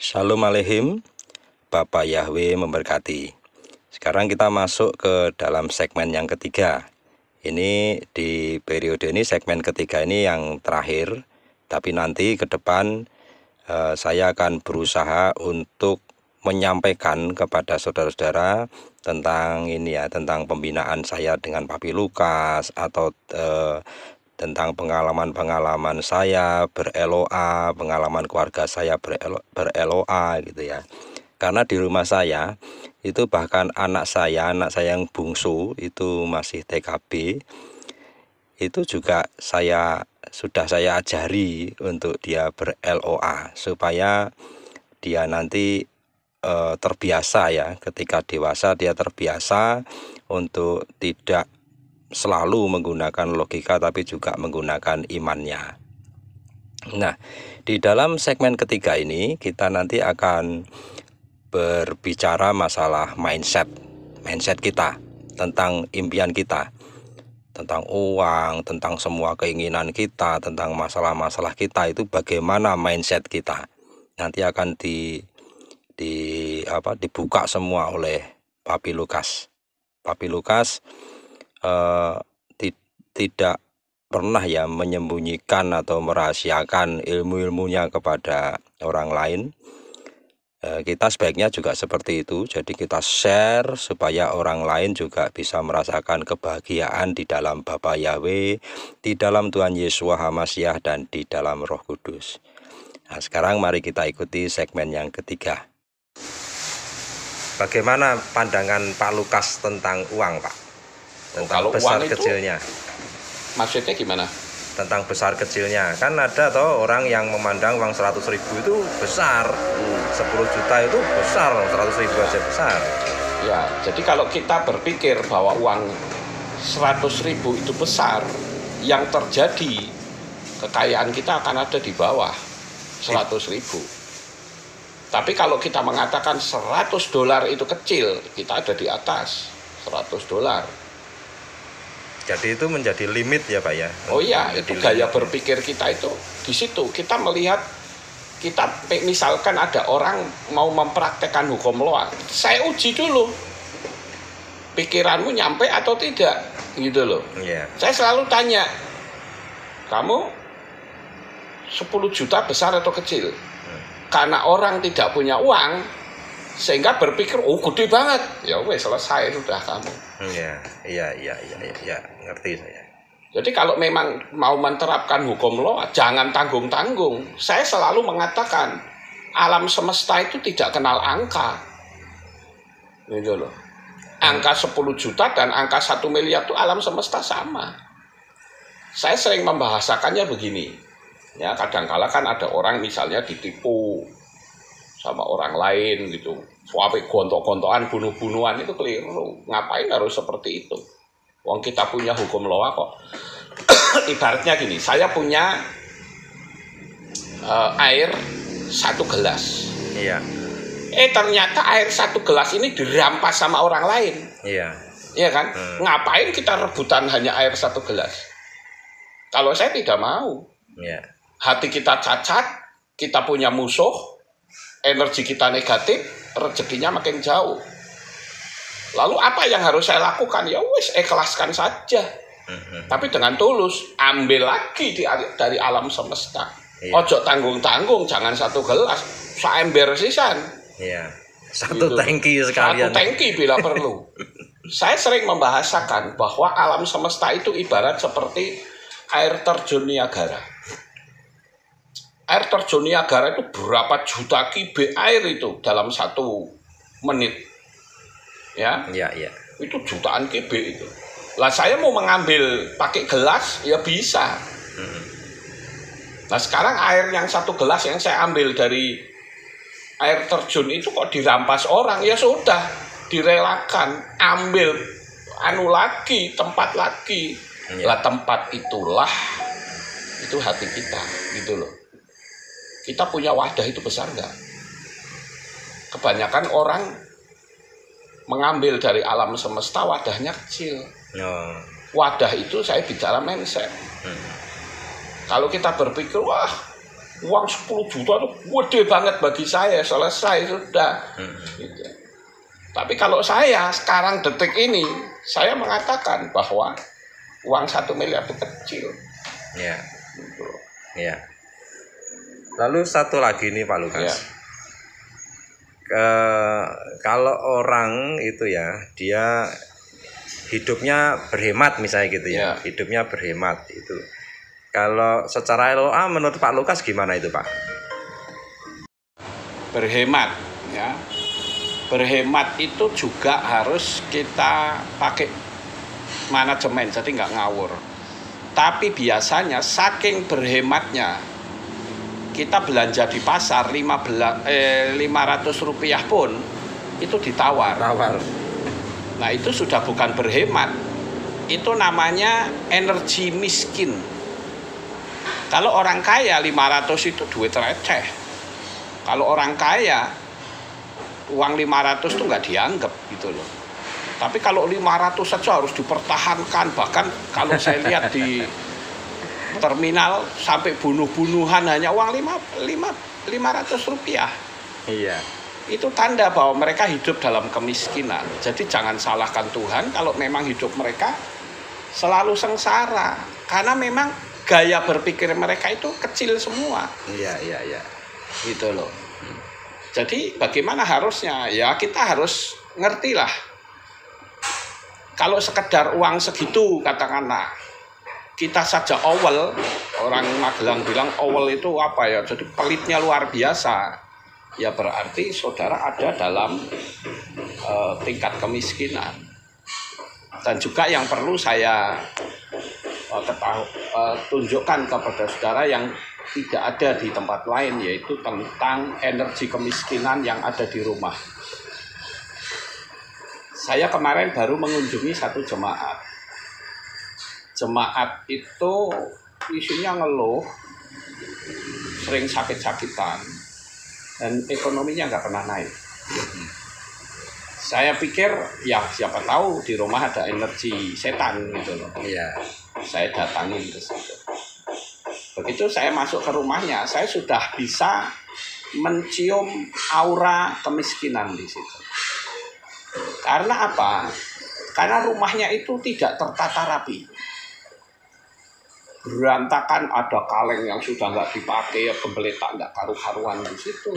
Shalom Aleihim, Bapak Yahweh memberkati. Sekarang kita masuk ke dalam segmen yang ketiga. Ini di periode ini, segmen ketiga ini yang terakhir. Tapi nanti ke depan saya akan berusaha untuk menyampaikan kepada saudara-saudara tentang ini ya, tentang pembinaan saya dengan Papi Lukas, atau tentang pengalaman-pengalaman saya ber-LOA, pengalaman keluarga saya ber-LOA gitu ya. Karena di rumah saya itu bahkan anak saya yang bungsu itu masih TKB, itu juga sudah saya ajari untuk dia ber-LOA supaya dia nanti terbiasa ya, ketika dewasa dia terbiasa untuk tidak selalu menggunakan logika tapi juga menggunakan imannya. Nah, di dalam segmen ketiga ini kita nanti akan berbicara masalah mindset kita, tentang impian kita, tentang uang, tentang semua keinginan kita, tentang masalah-masalah kita, itu bagaimana mindset kita. Nanti akan dibuka semua oleh Papi Lukas. Papi Lukas tidak pernah ya menyembunyikan atau merahasiakan ilmu-ilmunya kepada orang lain. Kita sebaiknya juga seperti itu. Jadi kita share supaya orang lain juga bisa merasakan kebahagiaan di dalam Bapa Yahweh, di dalam Tuhan Yesus HaMasyiah, dan di dalam Roh Kudus. Nah, sekarang mari kita ikuti segmen yang ketiga. Bagaimana pandangan Pak Lukas tentang uang, Pak? Tentang kalau besar uang itu, kecilnya. maksudnya gimana? Tentang besar kecilnya. Kan ada toh orang yang memandang uang 100.000 itu besar, 10 juta itu besar, 100.000 aja besar. Ya, jadi kalau kita berpikir bahwa uang 100.000 itu besar, yang terjadi kekayaan kita akan ada di bawah 100.000. Tapi kalau kita mengatakan $100 itu kecil, kita ada di atas $100. Jadi itu menjadi limit ya Pak ya? Oh iya, menjadi itu gaya berpikir kita itu. Di situ kita melihat, kita misalkan ada orang mau mempraktekkan hukum loa, saya uji dulu pikiranmu nyampe atau tidak, gitu loh. Yeah. Saya selalu tanya, kamu 10 juta besar atau kecil? Karena orang tidak punya uang sehingga berpikir, oh gede banget, ya wes selesai sudah kamu. Iya, ngerti saya. Jadi kalau memang mau menerapkan hukum loa, jangan tanggung-tanggung. Saya selalu mengatakan, alam semesta itu tidak kenal angka. Gitu loh. Angka 10 juta dan angka 1 miliar itu alam semesta sama. Saya sering membahasakannya begini. Ya, kadang-kala kan ada orang misalnya ditipu sama orang lain gitu. Sampai gontok-gontokan, bunuh-bunuhan, itu keliru. Ngapain harus seperti itu? Wong kita punya hukum loa kok. Ibaratnya gini, saya punya air 1 gelas. Iya. Ternyata air 1 gelas ini dirampas sama orang lain. Iya. Iya kan? Ngapain kita rebutan hanya air 1 gelas? Kalau saya tidak mau. Iya. Hati kita cacat, kita punya musuh, energi kita negatif, rezekinya makin jauh. Lalu apa yang harus saya lakukan? Ya wis, ikhlaskan saja. Tapi dengan tulus, ambil lagi dari alam semesta. Iya. Ojo tanggung-tanggung, jangan 1 gelas, seember sisan. Iya. 1 gitu. tangki sekalian. 1 tangki bila perlu. Saya sering membahasakan bahwa alam semesta itu ibarat seperti air terjun Niagara. Air terjun Niagara itu berapa juta kubik air itu dalam 1 menit. Ya, Iya. itu jutaan kubik itu. Lah saya mau mengambil pakai gelas, ya bisa. Nah sekarang air yang 1 gelas yang saya ambil dari air terjun itu kok dirampas orang, ya sudah, direlakan, ambil tempat lagi. Lah tempat itulah, itu hati kita, gitu loh. Kita punya wadah itu besar nggak? Kebanyakan orang mengambil dari alam semesta, wadahnya kecil. Wadah itu saya bicara mindset. Kalau kita berpikir, wah uang 10 juta itu gede banget bagi saya, selesai sudah. Gitu. Tapi kalau saya sekarang detik ini, saya mengatakan bahwa uang 1 miliar itu kecil. Ya. Gitu. Ya. Lalu satu lagi nih Pak Lukas. Ya. Kalau orang itu ya, dia hidupnya berhemat misalnya gitu ya, hidupnya berhemat itu. Kalau secara LOA menurut Pak Lukas gimana itu Pak? Berhemat ya. Berhemat itu juga harus kita pakai manajemen, jadi nggak ngawur. Tapi biasanya saking berhematnya kita belanja di pasar 500 rupiah pun itu ditawar. Nah itu sudah bukan berhemat, itu namanya energi miskin. Kalau orang kaya 500 itu duit receh. Kalau orang kaya uang 500 itu nggak dianggap gitu loh. Tapi kalau 500 saja harus dipertahankan. Bahkan kalau saya lihat di terminal sampai bunuh-bunuhan hanya uang 500 rupiah. Iya. Itu tanda bahwa mereka hidup dalam kemiskinan. Jadi jangan salahkan Tuhan kalau memang hidup mereka selalu sengsara. Karena memang gaya berpikir mereka itu kecil semua. Iya. Gitu loh. Jadi bagaimana harusnya? Ya kita harus ngerti lah. Kalau sekedar uang segitu katakanlah, kita saja awal, orang Magelang bilang awal itu apa ya? Jadi pelitnya luar biasa. Ya berarti saudara ada dalam tingkat kemiskinan. Dan juga yang perlu saya tunjukkan kepada saudara yang tidak ada di tempat lain, yaitu tentang energi kemiskinan yang ada di rumah. Saya kemarin baru mengunjungi satu jemaat. Jemaat itu isinya ngeluh, sering sakit-sakitan, dan ekonominya nggak pernah naik. Saya pikir ya siapa tahu di rumah ada energi setan gitu loh. Iya. Saya datangin ke situ. Begitu saya masuk ke rumahnya, saya sudah bisa mencium aura kemiskinan di situ. Karena apa? Karena rumahnya itu tidak tertata rapi. Berantakan, ada kaleng yang sudah nggak dipakai, ya gembeletak nggak karu-karuan di situ.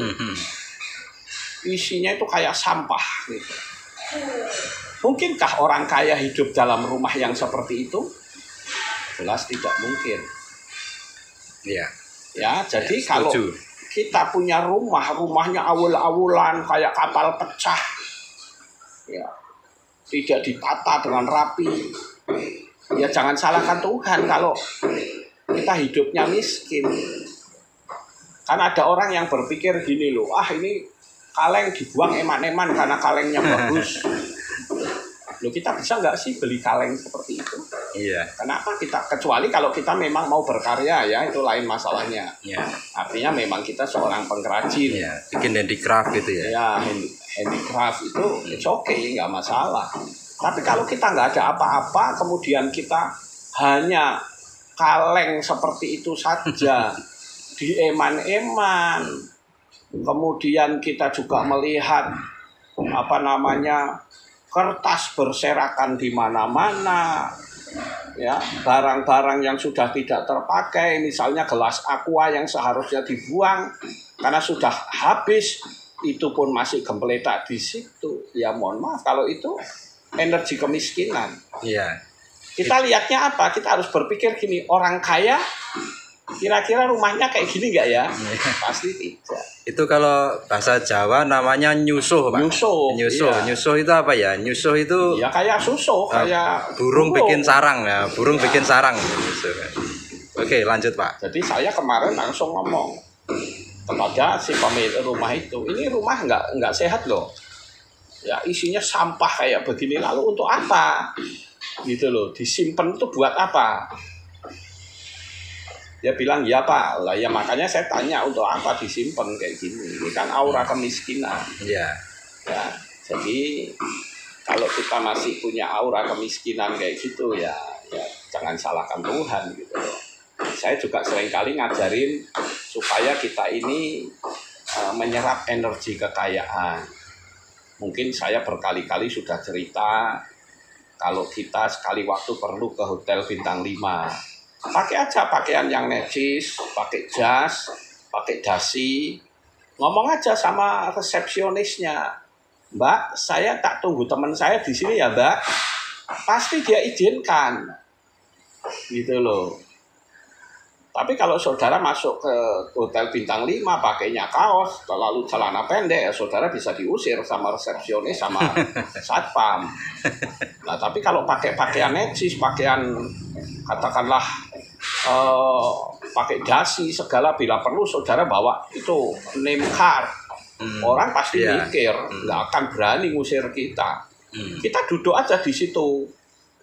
Isinya itu kayak sampah gitu. Mungkinkah orang kaya hidup dalam rumah yang seperti itu? Jelas tidak mungkin. Iya. Ya, jadi Ya, kalau kita punya rumahnya awul-awulan kayak kapal pecah, ya, tidak ditata dengan rapi, ya jangan salahkan Tuhan kalau kita hidupnya miskin. Kan ada orang yang berpikir gini loh, ini kaleng dibuang eman-eman karena kalengnya bagus. Loh, kita bisa nggak sih beli kaleng seperti itu? Iya. Kenapa kita? Kecuali kalau kita memang mau berkarya ya, itu lain masalahnya. Iya. Artinya memang kita seorang pengrajin. Iya. Bikin handicraft gitu ya. Ya, handicraft itu it's okay, nggak masalah. Tapi kalau kita nggak ada apa-apa, kemudian kita hanya kaleng seperti itu saja, dieman-eman, kemudian kita juga melihat kertas berserakan di mana-mana, ya, barang-barang yang sudah tidak terpakai, misalnya gelas aqua yang seharusnya dibuang karena sudah habis, itu pun masih gembeletak di situ. Ya mohon maaf kalau itu energi kemiskinan. Iya. Kita lihatnya apa? Kita harus berpikir gini, orang kaya kira-kira rumahnya kayak gini nggak ya? Pasti tidak. Itu kalau bahasa Jawa namanya nyusuh, Pak. Nyusuh. Iya. Nyusuh itu apa ya? Nyusuh itu ya kayak susuh, kayak burung bikin sarang ya. Burung bikin sarang. Oke, lanjut, Pak. Jadi saya kemarin langsung ngomong kepada si pemilik rumah itu, ini rumah nggak sehat loh. Ya isinya sampah kayak begini, lalu untuk apa? Gitu loh, disimpan itu buat apa? Dia bilang, ya Pak, lah ya makanya saya tanya untuk apa disimpan kayak gini. Ini kan aura kemiskinan. Iya. Ya, jadi kalau kita masih punya aura kemiskinan kayak gitu ya jangan salahkan Tuhan gitu loh. Saya juga seringkali ngajarin supaya kita ini menyerap energi kekayaan. Mungkin saya berkali-kali sudah cerita, kalau kita sekali waktu perlu ke hotel bintang 5, pakai aja pakaian yang necis, pakai jas, pakai dasi, ngomong aja sama resepsionisnya, Mbak, saya tak tunggu teman saya di sini ya Mbak, pasti dia izinkan, gitu loh. Tapi kalau saudara masuk ke hotel bintang 5 pakainya kaos, lalu celana pendek, ya saudara bisa diusir sama resepsionis, sama satpam. Nah, tapi kalau pakai pakaian necis, pakaian katakanlah pakai dasi segala, bila perlu saudara bawa itu name card, orang pasti mikir, nggak akan berani ngusir kita. Kita duduk aja di situ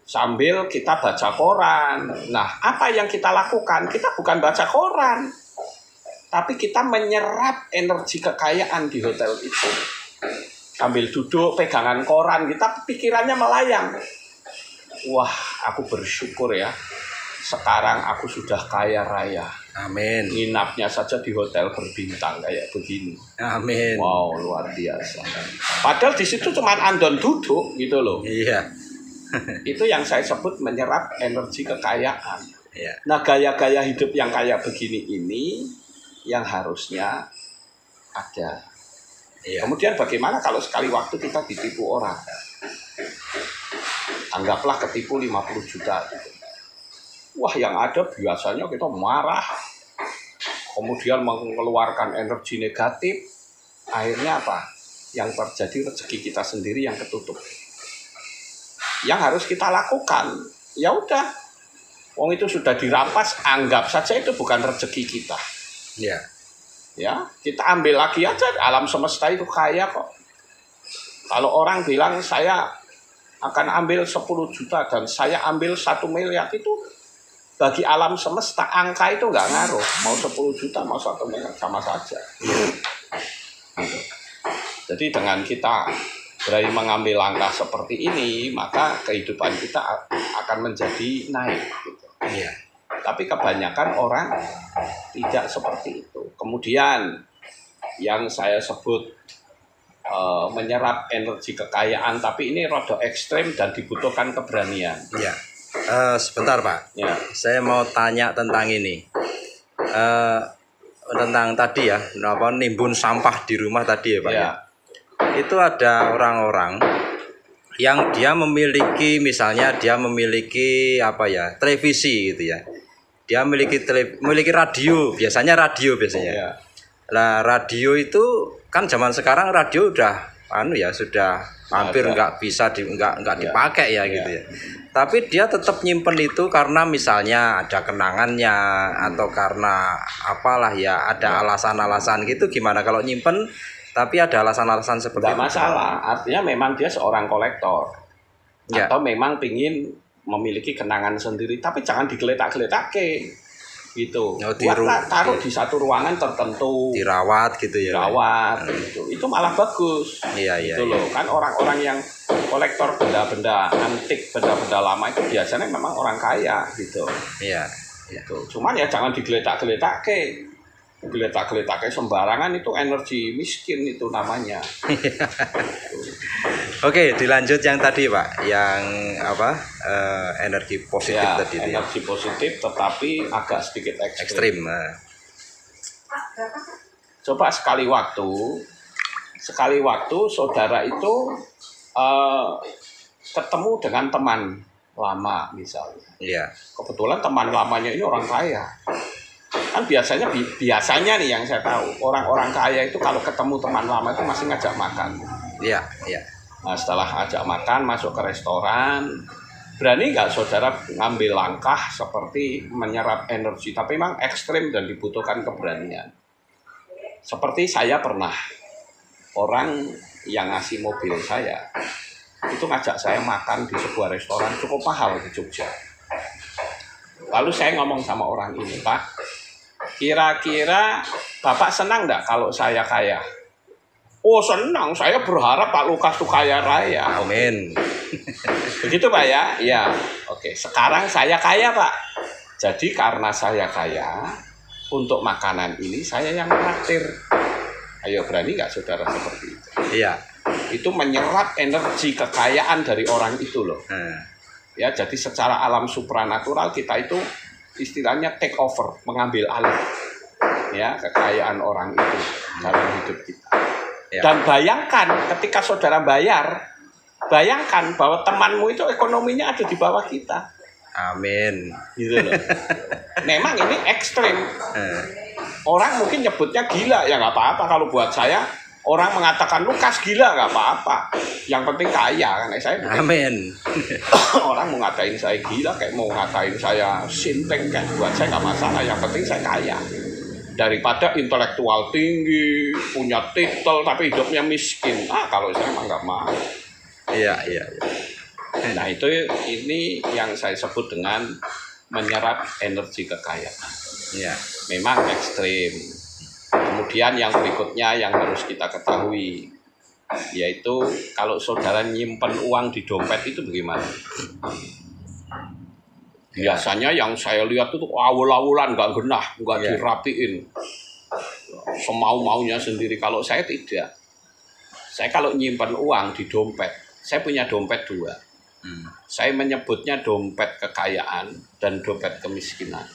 sambil kita baca koran. Nah, apa yang kita lakukan? Kita bukan baca koran, tapi kita menyerap energi kekayaan di hotel itu. Sambil duduk pegangan koran, kita pikirannya melayang. Wah, aku bersyukur ya, sekarang aku sudah kaya raya. Amin. Nginapnya saja di hotel berbintang kayak begini. Amin. Wow, luar biasa. Padahal di situ cuma andon duduk gitu loh. Iya. Itu yang saya sebut menyerap energi kekayaan. Iya. Nah, gaya-gaya hidup yang kayak begini ini yang harusnya ada. Iya. Kemudian bagaimana kalau sekali waktu kita ditipu orang? Anggaplah ketipu 50 juta. Wah, yang ada biasanya kita marah, kemudian mengeluarkan energi negatif. Akhirnya apa? Yang terjadi rezeki kita sendiri yang ketutup. Yang harus kita lakukan, ya udah, wong itu sudah dirampas, anggap saja itu bukan rezeki kita. Iya. Ya, kita ambil lagi aja, alam semesta itu kaya kok. Kalau orang bilang saya akan ambil 10 juta dan saya ambil 1 miliar, itu bagi alam semesta angka itu nggak ngaruh. Mau 10 juta, mau 1 miliar sama saja. Jadi dengan kita berani mengambil langkah seperti ini, maka kehidupan kita akan menjadi naik. Gitu. Iya. Tapi kebanyakan orang tidak seperti itu. Kemudian yang saya sebut menyerap energi kekayaan, tapi ini rada ekstrem dan dibutuhkan keberanian. Iya. Sebentar Pak. Ya. Saya mau tanya tentang ini. Tentang tadi ya, nimbun sampah di rumah tadi ya Pak. Ya. Itu ada orang-orang yang dia memiliki, misalnya dia memiliki apa ya, televisi gitu ya, dia memiliki radio, biasanya. Ya. Nah, radio itu kan zaman sekarang radio udah sudah hampir nggak bisa nggak dipakai ya gitu ya. Tapi dia tetap nyimpen itu karena misalnya ada kenangannya atau karena apalah ya, ada alasan-alasan gitu. Gimana kalau nyimpen tapi ada alasan-alasan seperti itu? Tidak masalah, artinya memang dia seorang kolektor. Ya. Atau memang ingin memiliki kenangan sendiri, tapi jangan digeletak-geletak gitu. Taruh di satu ruangan tertentu, dirawat gitu ya. Dirawat gitu. Itu malah bagus. Iya. Gitu loh. Kan orang-orang yang kolektor benda-benda antik, benda-benda lama itu biasanya memang orang kaya gitu. Iya. Gitu. Cuman ya jangan digeletak-geletak geletak-geletak sembarangan, itu energi miskin itu namanya. Oke, dilanjut yang tadi Pak, yang apa, energi positif ya, tadi. Energi positif tetapi agak sedikit ekstrim. Coba sekali waktu saudara itu ketemu dengan teman lama misalnya. Iya. Kebetulan teman lamanya ini orang kaya. Kan biasanya nih yang saya tahu, orang-orang kaya itu kalau ketemu teman lama itu masih ngajak makan. Iya. Nah, setelah ajak makan, masuk ke restoran, berani nggak saudara ngambil langkah seperti menyerap energi, tapi memang ekstrim dan dibutuhkan keberanian. Seperti saya pernah, orang yang ngasih mobil saya, itu ngajak saya makan di sebuah restoran cukup mahal di Jogja. Lalu saya ngomong sama orang ini, Pak, kira-kira Bapak senang nggak kalau saya kaya? Oh senang, saya berharap Pak Lukas tuh kaya raya. Amin. Begitu Pak ya? Ya, oke. Sekarang saya kaya Pak. Jadi karena saya kaya, untuk makanan ini saya yang traktir. Ayo, berani nggak saudara seperti itu? Iya. Itu menyerap energi kekayaan dari orang itu loh. Ya, jadi secara alam supranatural kita itu istilahnya take over, mengambil alih ya kekayaan orang itu dalam hidup kita. Ya. Dan bayangkan ketika saudara bayangkan bahwa temanmu itu ekonominya ada di bawah kita. Amin. Gitu loh. Memang ini ekstrim. Orang mungkin nyebutnya gila, ya nggak apa-apa. Kalau buat saya, orang mengatakan Lukas gila nggak apa-apa. Yang penting kaya kan, saya. Amin. Orang mau ngatain saya gila, kayak mau ngatain saya sinteng, kayak buat saya nggak masalah. Yang penting saya kaya. Daripada intelektual tinggi, punya titel tapi hidupnya miskin. Kalau saya emang nggak mau. Iya. Nah ini yang saya sebut dengan menyerap energi kekayaan. Iya. Memang ekstrim. Kemudian yang berikutnya yang harus kita ketahui, yaitu kalau saudara nyimpen uang di dompet itu bagaimana? Biasanya yang saya lihat itu awul-awulan, nggak genah, nggak dirapiin, semau-maunya sendiri. Kalau saya tidak, saya kalau nyimpan uang di dompet, saya punya dompet 2. Saya menyebutnya dompet kekayaan dan dompet kemiskinan.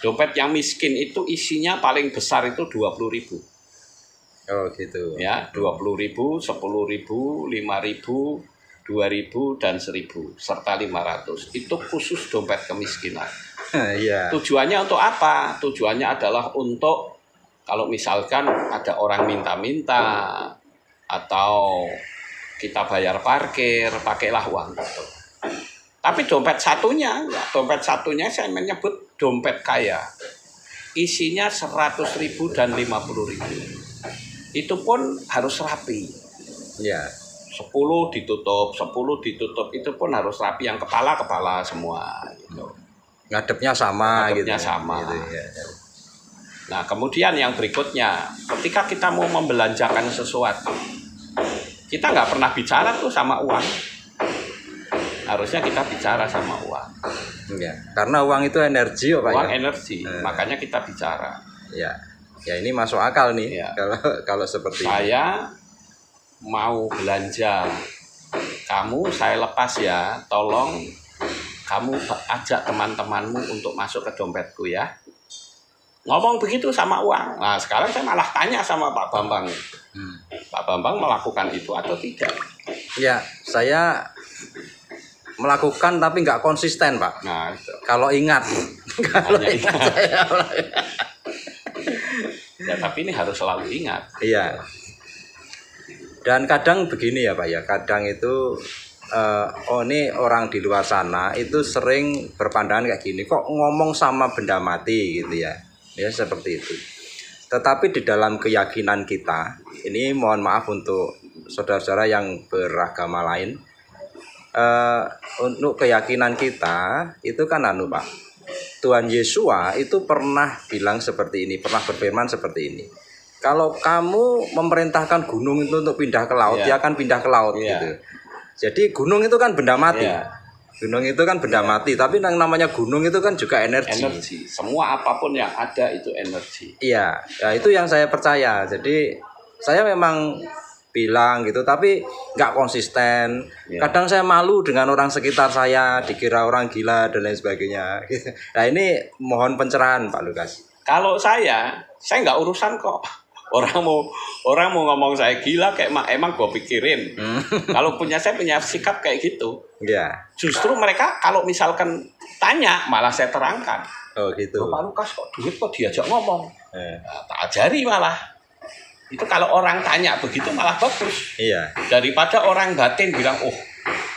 Dompet yang miskin itu isinya paling besar itu 20.000. Oh gitu. Ya, 20.000, 10.000, 5.000. 2.000 dan 1.000 serta 500 itu khusus dompet kemiskinan. Iya. Tujuannya untuk apa? Tujuannya adalah untuk kalau misalkan ada orang minta-minta atau kita bayar parkir, pakailah uang itu. Tapi dompet satunya saya menyebut dompet kaya. Isinya 100.000 dan 50.000. Itu pun harus rapi. Iya. 10 ditutup itu pun harus rapi, yang kepala semua gitu. Ngadepnya sama Gitu, ya. Nah, kemudian yang berikutnya, ketika kita mau membelanjakan sesuatu, kita nggak pernah bicara tuh sama uang. Harusnya kita bicara sama uang. Ya, karena uang itu energi, Pak. Uang energi, makanya kita bicara. Ya, ini masuk akal nih. Ya. Kalau seperti saya mau belanja, saya lepas ya, tolong kamu ajak teman-temanmu untuk masuk ke dompetku ya. Ngomong begitu sama uang. Nah sekarang saya malah tanya sama Pak Bambang, Pak Bambang melakukan itu atau tidak? Ya, saya melakukan tapi nggak konsisten, Pak. Nah itu. Kalau ingat saya. Ya tapi ini harus selalu ingat. Iya. Dan kadang begini ya Pak ya, kadang itu ini orang di luar sana itu sering berpandangan kayak gini, kok ngomong sama benda mati gitu ya, seperti itu. Tetapi di dalam keyakinan kita, ini mohon maaf untuk saudara-saudara yang beragama lain, untuk keyakinan kita itu kan Pak, Tuhan Yesua itu pernah bilang seperti ini, pernah berfirman seperti ini. Kalau kamu memerintahkan gunung itu untuk pindah ke laut, dia akan pindah ke laut gitu. Jadi gunung itu kan benda mati. Gunung itu kan benda mati, tapi yang namanya gunung itu kan juga energi. Semua apapun yang ada itu energi. Iya, ya itu yang saya percaya. Jadi saya memang bilang gitu, tapi nggak konsisten. Kadang saya malu dengan orang sekitar saya, dikira orang gila dan lain sebagainya. Nah ini mohon pencerahan Pak Lukas. Kalau saya nggak urusan kok. Orang mau ngomong saya gila kayak emang gue pikirin. Kalau saya punya sikap kayak gitu. Iya. Justru mereka kalau misalkan tanya malah saya terangkan. Oh gitu. Pak Lukas kok duit kok diajak ngomong. Tak ajari malah. Itu kalau orang tanya begitu malah bagus. Iya. Daripada orang batin bilang,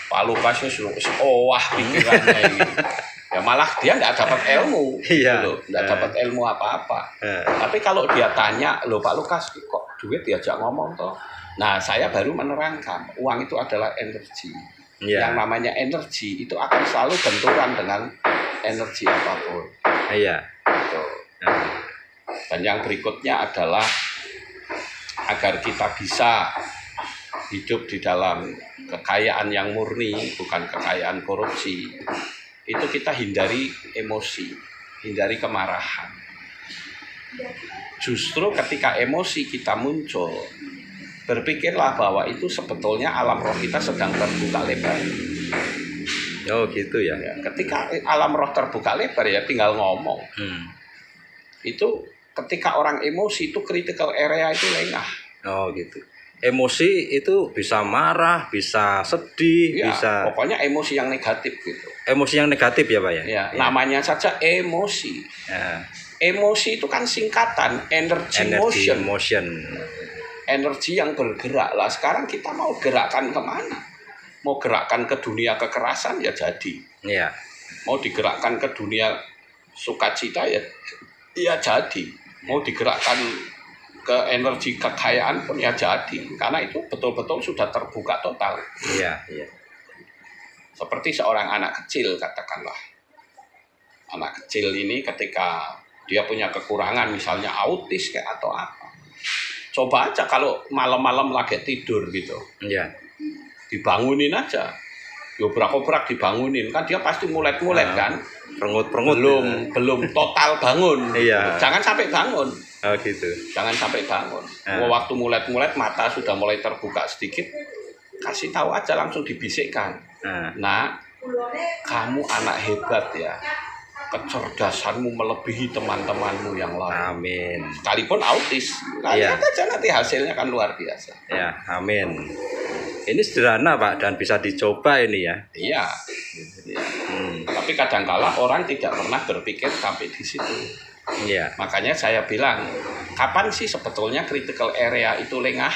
Pak Lukas itu wah pikirannya ini. Ya malah dia nggak dapat ilmu, nggak dapat ilmu apa-apa. Tapi kalau dia tanya, Pak Lukas kok duit diajak ngomong toh? Nah saya baru menerangkan, uang itu adalah energi. Yang namanya energi itu akan selalu benturan dengan energi apapun. Iya. Gitu. Dan yang berikutnya adalah agar kita bisa hidup di dalam kekayaan yang murni, bukan kekayaan korupsi. Itu kita hindari emosi, hindari kemarahan. Justru ketika emosi kita muncul, berpikirlah bahwa itu sebetulnya alam roh kita sedang terbuka lebar. Oh gitu ya. Ketika alam roh terbuka lebar ya tinggal ngomong. Itu ketika orang emosi itu critical area itu lengah. Oh gitu. Emosi itu bisa marah, bisa sedih, Ya, bisa. pokoknya emosi yang negatif gitu. Emosi yang negatif ya Pak ya? Ya, namanya saja emosi. Ya. Emosi itu kan singkatan energy motion. Energi yang bergerak lah. Sekarang kita mau gerakkan kemana? Mau gerakkan ke dunia kekerasan ya jadi. Iya. Mau digerakkan ke dunia sukacita ya jadi. Mau digerakkan ke energi kekayaan pun ya jadi. Karena itu betul-betul sudah terbuka total. Iya. Seperti seorang anak kecil katakanlah. Anak kecil ini ketika dia punya kekurangan misalnya autis kayak atau apa. Coba aja kalau malam-malam lagi tidur gitu. Iya. Dibangunin aja. Yo berak-berak dibangunin kan dia pasti mulet-mulet kan. Perengut-perengut. Belum total bangun. Iya. Jangan sampai bangun. Oh gitu. Jangan sampai bangun. Waktu mulet-mulet mata sudah mulai terbuka sedikit, kasih tahu aja langsung dibisikkan. Nah, kamu anak hebat ya. Kecerdasanmu melebihi teman-temanmu yang lain. Amin. Sekalipun autis. Nah, lihat aja nanti hasilnya kan luar biasa. Ya, amin. Ini sederhana Pak dan bisa dicoba ini ya. Iya. Tapi kadangkala orang tidak pernah berpikir sampai di situ. Iya. Makanya saya bilang, kapan sih sebetulnya critical area itu lengah?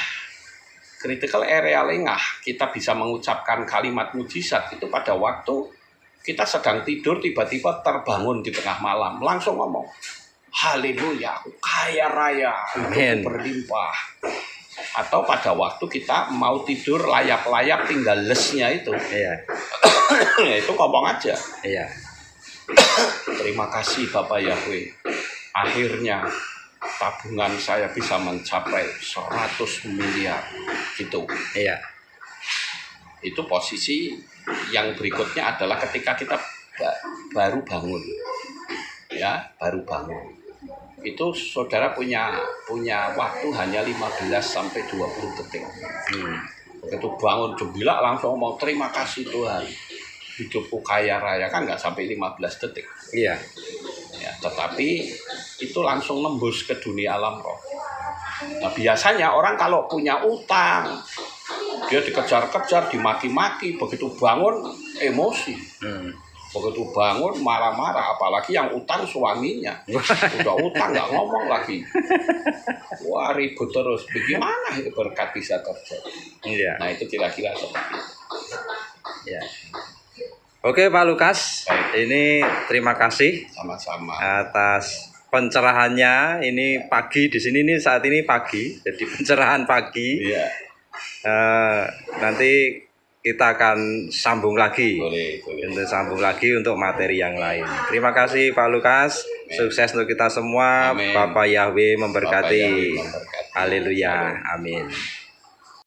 Critical area lengah, kita bisa mengucapkan kalimat mujizat itu pada waktu kita sedang tidur tiba-tiba terbangun di tengah malam, langsung ngomong, haleluya, aku kaya raya, hidupku berlimpah. Atau pada waktu kita mau tidur layak-layak tinggal lesnya itu. Iya. Itu ngomong aja. Iya. Terima kasih Bapak Yahweh. Akhirnya tabungan saya bisa mencapai 100 miliar gitu. Iya. Itu posisi yang berikutnya adalah ketika kita baru bangun. Ya, baru bangun. Itu saudara punya waktu hanya 15 sampai 20 detik. Begitu bangun jembila langsung ngomong terima kasih Tuhan. Hidupku kaya raya kan nggak sampai 15 detik. Iya. Ya, tetapi itu langsung nembus ke dunia alam roh. Nah, biasanya orang kalau punya utang, dia dikejar-kejar, dimaki-maki, begitu bangun emosi. Begitu bangun marah-marah, apalagi yang utang suaminya. Udah utang nggak ngomong lagi. Wah ribut terus. Bagaimana itu berkat bisa terjadi? Iya. Nah itu kira-kira seperti itu. Ya. Oke Pak Lukas, ini terima kasih Sama-sama. atas pencerahannya. Ini pagi di sini nih saat ini pagi, jadi pencerahan pagi. Iya. Nanti kita akan sambung lagi. Boleh. Untuk sambung lagi untuk materi yang lain. Terima kasih Pak Lukas. Amin. Sukses untuk kita semua. Amin. Bapak Yahweh memberkati. Haleluya. Amin.